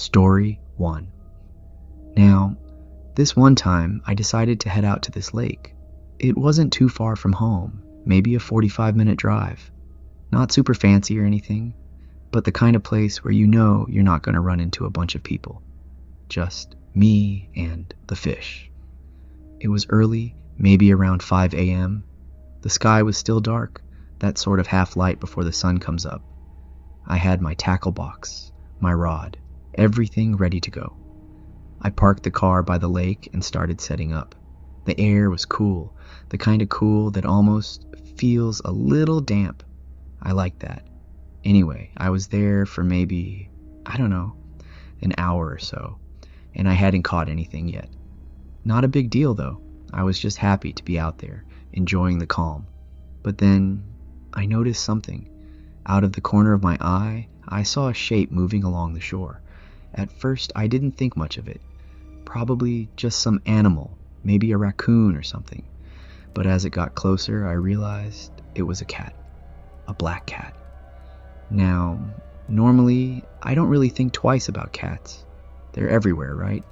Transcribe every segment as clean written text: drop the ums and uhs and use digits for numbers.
Story 1. Now, this one time I decided to head out to this lake. It wasn't too far from home, maybe a 45-minute drive. Not super fancy or anything, but the kind of place where you know you're not going to run into a bunch of people. Just me and the fish. It was early, maybe around 5 a.m. The sky was still dark, that sort of half light before the sun comes up. I had my tackle box, my rod, everything ready to go. I parked the car by the lake and started setting up. The air was cool, the kind of cool that almost feels a little damp. I like that. Anyway, I was there for maybe, an hour or so, and I hadn't caught anything yet. Not a big deal though. I was just happy to be out there, enjoying the calm. But then I noticed something. Out of the corner of my eye, I saw a shape moving along the shore. At first, I didn't think much of it. Probably just some animal, maybe a raccoon or something. But as it got closer, I realized it was a cat. A black cat. Now, normally, I don't really think twice about cats. They're everywhere, right?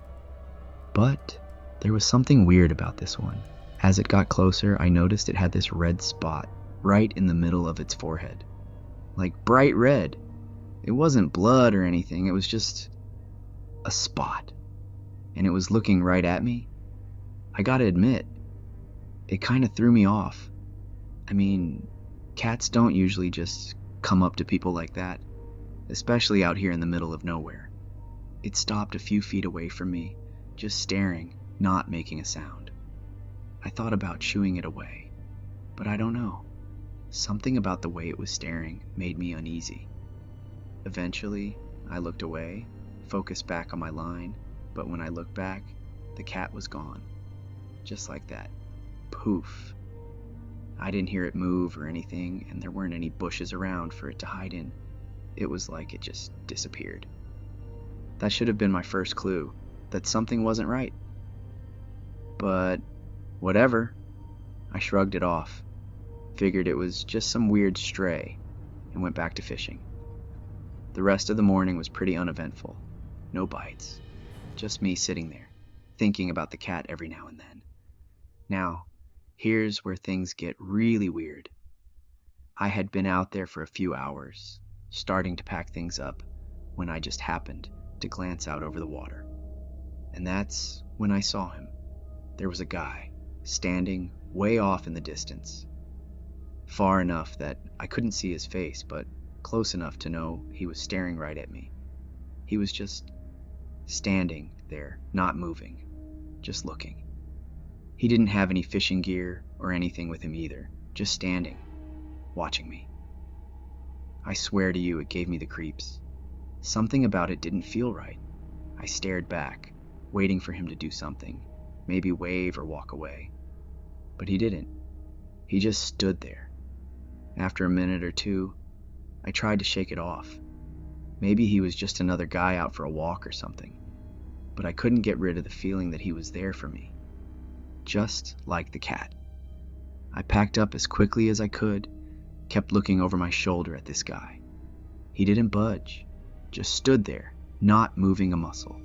But there was something weird about this one. As it got closer, I noticed it had this red spot right in the middle of its forehead. Like bright red. It wasn't blood or anything, it was just a spot. And it was looking right at me. I gotta admit, it kind of threw me off. I mean, cats don't usually just come up to people like that, especially out here in the middle of nowhere. It stopped a few feet away from me, just staring, not making a sound. I thought about shooing it away, but I don't know. Something about the way it was staring made me uneasy. Eventually, I looked away, focused back on my line, but when I looked back, the cat was gone. Just like that. Poof. I didn't hear it move or anything, and there weren't any bushes around for it to hide in. It was like it just disappeared. That should have been my first clue, that something wasn't right. But whatever. I shrugged it off, figured it was just some weird stray, and went back to fishing. The rest of the morning was pretty uneventful. No bites. Just me sitting there, thinking about the cat every now and then. Now, here's where things get really weird. I had been out there for a few hours, starting to pack things up, when I just happened to glance out over the water. And that's when I saw him. There was a guy, standing way off in the distance. Far enough that I couldn't see his face, but close enough to know he was staring right at me. He was just standing there, not moving, just looking. He didn't have any fishing gear or anything with him either, just standing, watching me. I swear to you, it gave me the creeps. Something about it didn't feel right. I stared back, waiting for him to do something, maybe wave or walk away. But he didn't. He just stood there. After a minute or two, I tried to shake it off. Maybe he was just another guy out for a walk or something. But I couldn't get rid of the feeling that he was there for me. Just like the cat. I packed up as quickly as I could, kept looking over my shoulder at this guy. He didn't budge, just stood there, not moving a muscle.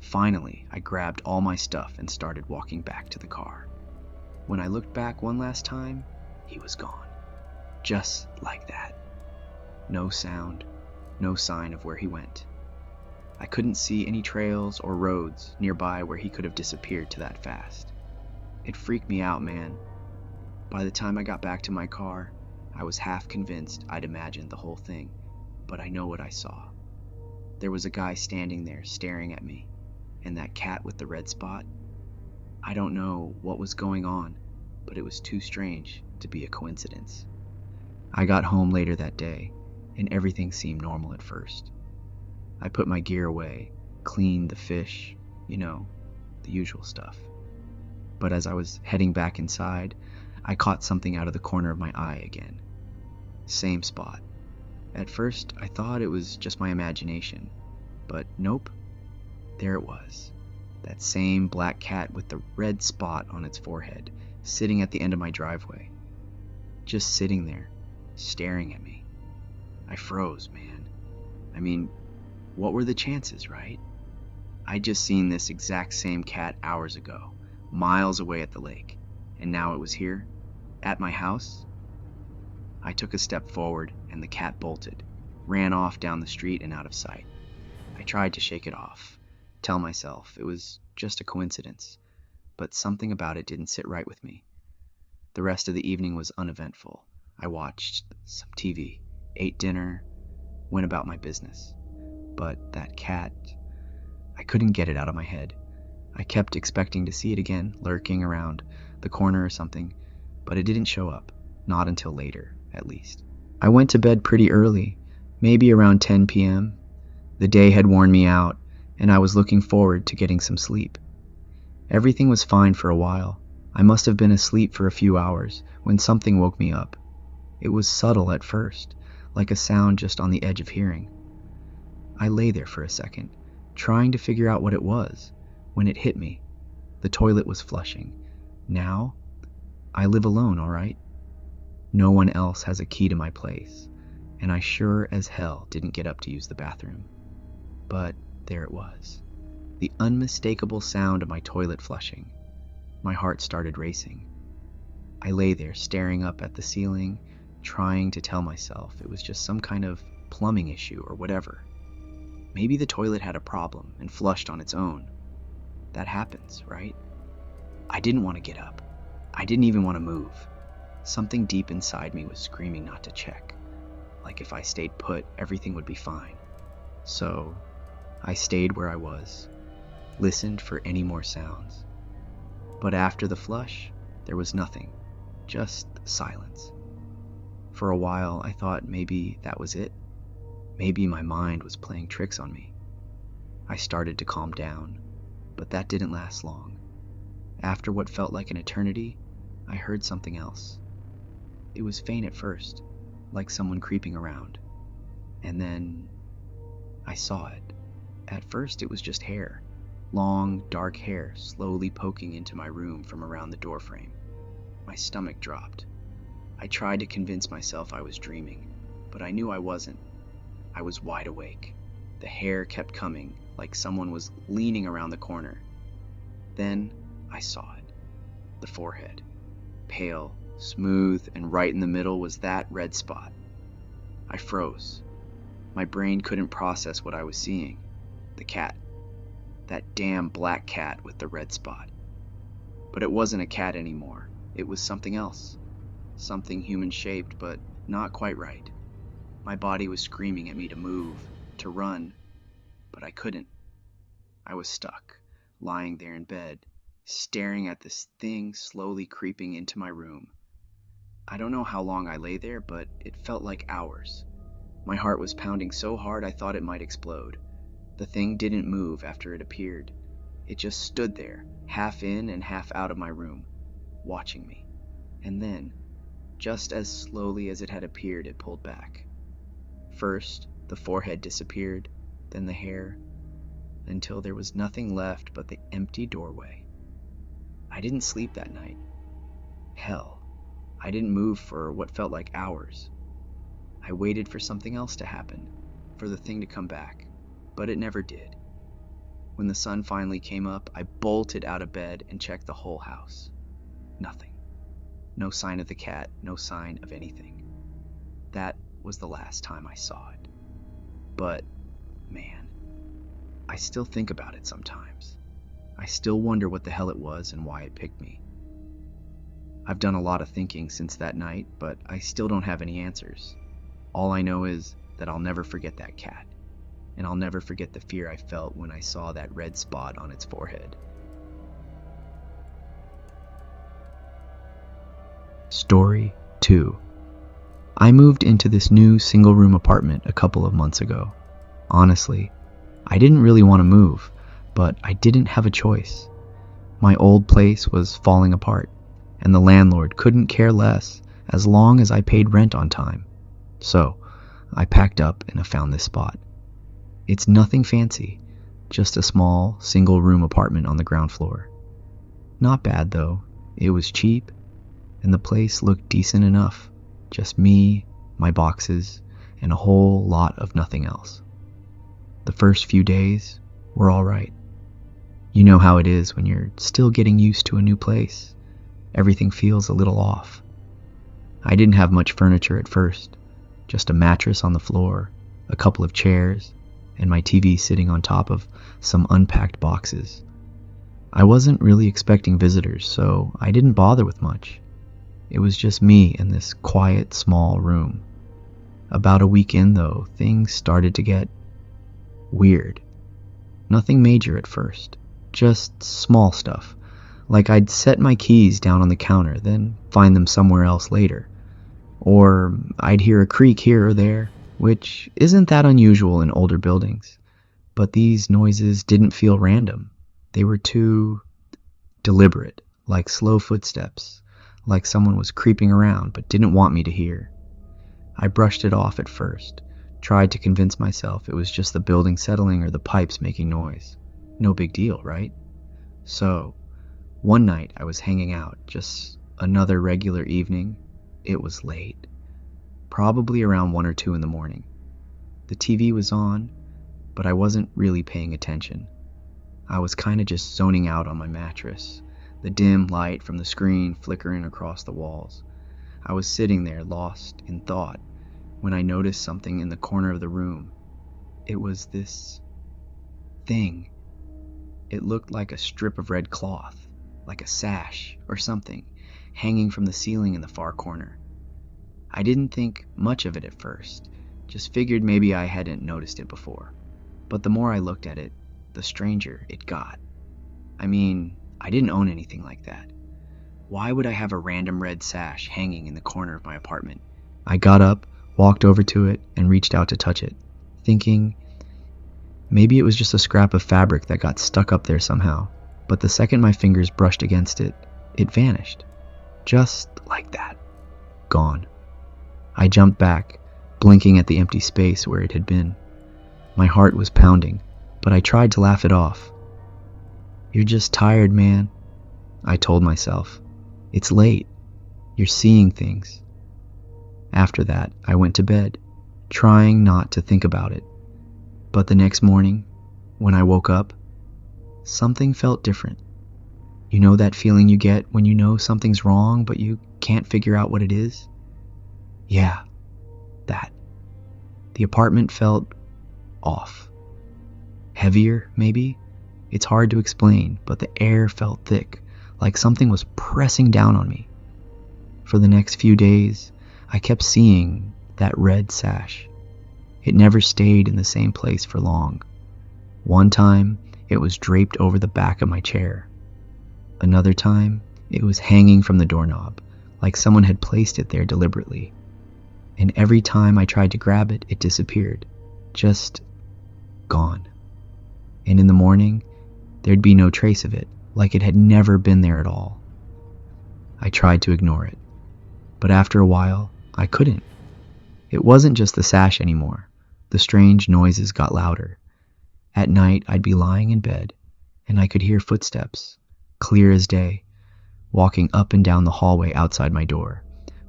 Finally, I grabbed all my stuff and started walking back to the car. When I looked back one last time, he was gone. Just like that. No sound, no sign of where he went. I couldn't see any trails or roads nearby where he could have disappeared to that fast. It freaked me out, man. By the time I got back to my car, I was half convinced I'd imagined the whole thing, but I know what I saw. There was a guy standing there staring at me, and that cat with the red spot. I don't know what was going on, but it was too strange to be a coincidence. I got home later that day, and everything seemed normal at first. I put my gear away, cleaned the fish, the usual stuff. But as I was heading back inside, I caught something out of the corner of my eye again. Same spot. At first, I thought it was just my imagination, but nope. There it was. That same black cat with the red spot on its forehead, sitting at the end of my driveway. Just sitting there, staring at me. I froze, man. I mean, What were the chances, right? I'd just seen this exact same cat hours ago, miles away at the lake, and now it was here, at my house. I took a step forward, and the cat bolted, ran off down the street and out of sight. I tried to shake it off, tell myself it was just a coincidence, but something about it didn't sit right with me. The rest of the evening was uneventful. I watched some TV, ate dinner, went about my business. But that cat, I couldn't get it out of my head. I kept expecting to see it again, lurking around the corner or something, but it didn't show up, not until later, at least. I went to bed pretty early, maybe around 10 p.m. The day had worn me out, and I was looking forward to getting some sleep. Everything was fine for a while. I must have been asleep for a few hours when something woke me up. It was subtle at first, like a sound just on the edge of hearing. I lay there for a second, trying to figure out what it was, when it hit me. The toilet was flushing. Now, I live alone, all right? No one else has a key to my place, and I sure as hell didn't get up to use the bathroom. But there it was, the unmistakable sound of my toilet flushing. My heart started racing. I lay there staring up at the ceiling, trying to tell myself it was just some kind of plumbing issue or whatever. Maybe the toilet had a problem and flushed on its own. That happens, right? I didn't want to get up. I didn't even want to move. Something deep inside me was screaming not to check. Like if I stayed put, everything would be fine. So I stayed where I was, listened for any more sounds. But after the flush, there was nothing, just silence. For a while, I thought maybe that was it. Maybe my mind was playing tricks on me. I started to calm down, but that didn't last long. After what felt like an eternity, I heard something else. It was faint at first, like someone creeping around. And then I saw it. At first, it was just hair. Long, dark hair slowly poking into my room from around the doorframe. My stomach dropped. I tried to convince myself I was dreaming, but I knew I wasn't. I was wide awake. The hair kept coming, like someone was leaning around the corner. Then I saw it. The forehead. Pale, smooth, and right in the middle was that red spot. I froze. My brain couldn't process what I was seeing. The cat. That damn black cat with the red spot. But it wasn't a cat anymore. It was something else. Something human-shaped, but not quite right. My body was screaming at me to move, to run, but I couldn't. I was stuck, lying there in bed, staring at this thing slowly creeping into my room. I don't know how long I lay there, but it felt like hours. My heart was pounding so hard I thought it might explode. The thing didn't move after it appeared. It just stood there, half in and half out of my room, watching me. And then, just as slowly as it had appeared, it pulled back. First, the forehead disappeared, then the hair, until there was nothing left but the empty doorway. I didn't sleep that night. Hell, I didn't move for what felt like hours. I waited for something else to happen, for the thing to come back, but it never did. When the sun finally came up, I bolted out of bed and checked the whole house. Nothing. No sign of the cat, no sign of anything. That was the last time I saw it. But, man, I still think about it sometimes. I still wonder what the hell it was and why it picked me. I've done a lot of thinking since that night, but I still don't have any answers. All I know is that I'll never forget that cat, and I'll never forget the fear I felt when I saw that red spot on its forehead. Story 2. I moved into this new single-room apartment a couple of months ago. Honestly, I didn't really want to move, but I didn't have a choice. My old place was falling apart, and the landlord couldn't care less as long as I paid rent on time. So, I packed up and I found this spot. It's nothing fancy, just a small, single-room apartment on the ground floor. Not bad though, it was cheap, and the place looked decent enough. Just me, my boxes, and a whole lot of nothing else. The first few days were all right. You know how it is when you're still getting used to a new place. Everything feels a little off. I didn't have much furniture at first, just a mattress on the floor, a couple of chairs, and my TV sitting on top of some unpacked boxes. I wasn't really expecting visitors, so I didn't bother with much. It was just me in this quiet, small room. About a week in, though, things started to get weird. Nothing major at first, just small stuff, like I'd set my keys down on the counter, then find them somewhere else later. Or I'd hear a creak here or there, which isn't that unusual in older buildings. But these noises didn't feel random. They were too deliberate, like slow footsteps, like someone was creeping around but didn't want me to hear. I brushed it off at first, tried to convince myself it was just the building settling or the pipes making noise. No big deal, right? So, one night I was hanging out, just another regular evening. It was late, probably around 1 or 2 in the morning. The TV was on, but I wasn't really paying attention. I was kind of just zoning out on my mattress, the dim light from the screen flickering across the walls. I was sitting there lost in thought when I noticed something in the corner of the room. It was this thing. It looked like a strip of red cloth, like a sash or something, hanging from the ceiling in the far corner. I didn't think much of it at first, just figured maybe I hadn't noticed it before. But the more I looked at it, the stranger it got. I mean, I didn't own anything like that. Why would I have a random red sash hanging in the corner of my apartment? I got up, walked over to it, and reached out to touch it, thinking maybe it was just a scrap of fabric that got stuck up there somehow. But the second my fingers brushed against it, it vanished. Just like that. Gone. I jumped back, blinking at the empty space where it had been. My heart was pounding, but I tried to laugh it off. "You're just tired, man," I told myself. "It's late. You're seeing things." After that, I went to bed, trying not to think about it. But the next morning, when I woke up, something felt different. You know that feeling you get when you know something's wrong, but you can't figure out what it is? Yeah, that. The apartment felt off. Heavier, maybe? It's hard to explain, but the air felt thick, like something was pressing down on me. For the next few days, I kept seeing that red sash. It never stayed in the same place for long. One time, it was draped over the back of my chair. Another time, it was hanging from the doorknob, like someone had placed it there deliberately. And every time I tried to grab it, it disappeared. Just gone. And in the morning, there'd be no trace of it, like it had never been there at all. I tried to ignore it, but after a while, I couldn't. It wasn't just the sash anymore. The strange noises got louder. At night, I'd be lying in bed, and I could hear footsteps, clear as day, walking up and down the hallway outside my door.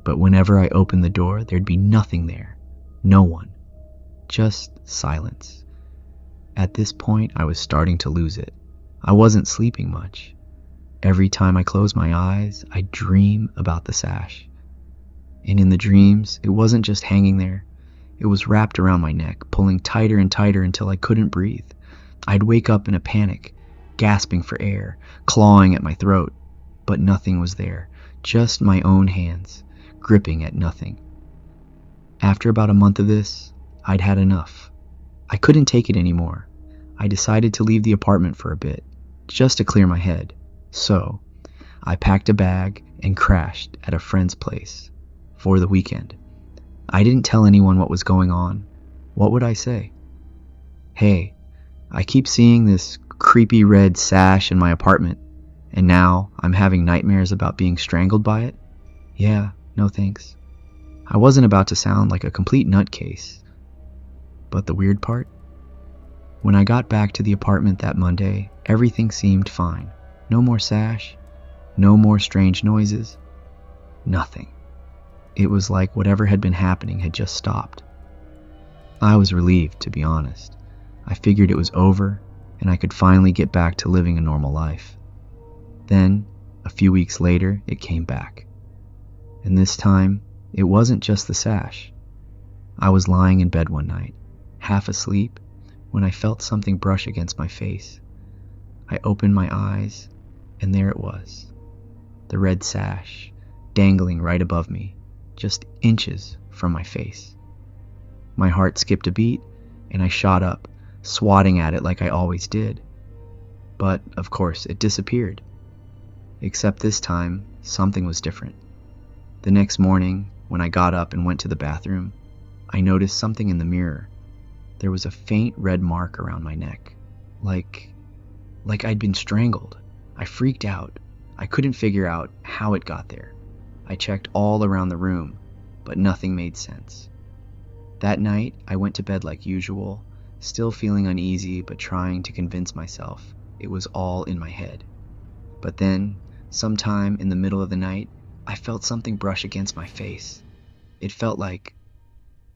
But whenever I opened the door, there'd be nothing there. No one. Just silence. At this point, I was starting to lose it. I wasn't sleeping much. Every time I closed my eyes, I'd dream about the sash. And in the dreams, it wasn't just hanging there. It was wrapped around my neck, pulling tighter and tighter until I couldn't breathe. I'd wake up in a panic, gasping for air, clawing at my throat. But nothing was there, just my own hands, gripping at nothing. After about a month of this, I'd had enough. I couldn't take it anymore. I decided to leave the apartment for a bit, just to clear my head. So, I packed a bag and crashed at a friend's place for the weekend. I didn't tell anyone what was going on. What would I say? "Hey, I keep seeing this creepy red sash in my apartment, and now I'm having nightmares about being strangled by it? Yeah, no thanks." I wasn't about to sound like a complete nutcase. But the weird part? When I got back to the apartment that Monday, everything seemed fine. No more sash, no more strange noises, nothing. It was like whatever had been happening had just stopped. I was relieved, to be honest. I figured it was over and I could finally get back to living a normal life. Then, a few weeks later, it came back. And this time, it wasn't just the sash. I was lying in bed one night, half asleep, when I felt something brush against my face. I opened my eyes, and there it was, the red sash, dangling right above me, just inches from my face. My heart skipped a beat, and I shot up, swatting at it like I always did. But, of course, it disappeared. Except this time, something was different. The next morning, when I got up and went to the bathroom, I noticed something in the mirror. There was a faint red mark around my neck, like I'd been strangled. I freaked out. I couldn't figure out how it got there. I checked all around the room, but nothing made sense. That night, I went to bed like usual, still feeling uneasy but trying to convince myself it was all in my head. But then, sometime in the middle of the night, I felt something brush against my face. It felt like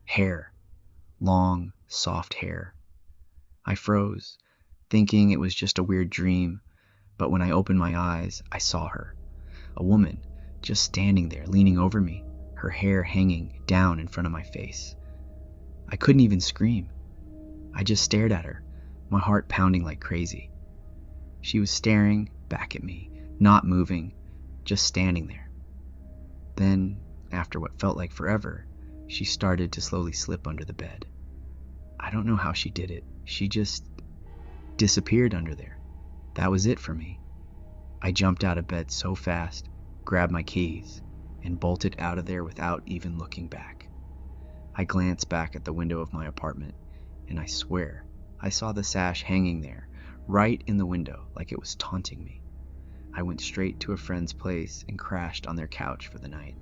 hair, long, soft hair. I froze, thinking it was just a weird dream, but when I opened my eyes, I saw her, a woman, just standing there, leaning over me, her hair hanging down in front of my face. I couldn't even scream. I just stared at her, my heart pounding like crazy. She was staring back at me, not moving, just standing there. Then, after what felt like forever, she started to slowly slip under the bed. I don't know how she did it. She just disappeared under there. That was it for me. I jumped out of bed so fast, grabbed my keys, and bolted out of there without even looking back. I glanced back at the window of my apartment, and I swear I saw the sash hanging there, right in the window, like it was taunting me. I went straight to a friend's place and crashed on their couch for the night.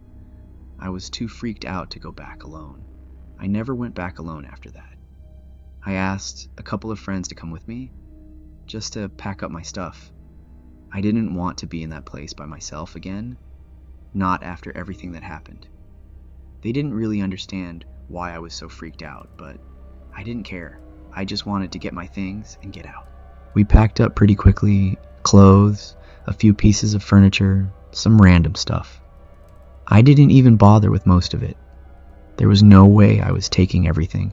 I was too freaked out to go back alone. I never went back alone after that. I asked a couple of friends to come with me, just to pack up my stuff. I didn't want to be in that place by myself again, not after everything that happened. They didn't really understand why I was so freaked out, but I didn't care. I just wanted to get my things and get out. We packed up pretty quickly, clothes, a few pieces of furniture, some random stuff. I didn't even bother with most of it. There was no way I was taking everything.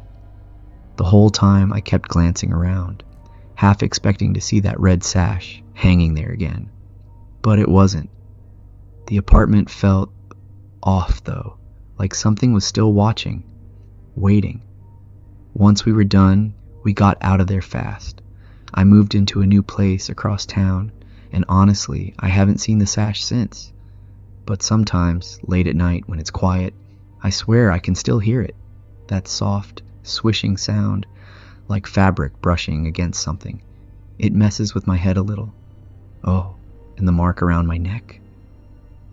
The whole time I kept glancing around, half expecting to see that red sash hanging there again. But it wasn't. The apartment felt off though, like something was still watching, waiting. Once we were done, we got out of there fast. I moved into a new place across town, and honestly, I haven't seen the sash since. But sometimes, late at night when it's quiet, I swear I can still hear it. That soft, swishing sound, like fabric brushing against something. It messes with my head a little. Oh, and the mark around my neck?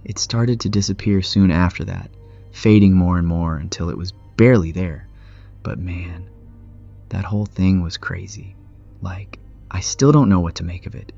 It started to disappear soon after that, fading more and more until it was barely there. But man, that whole thing was crazy. Like, I still don't know what to make of it.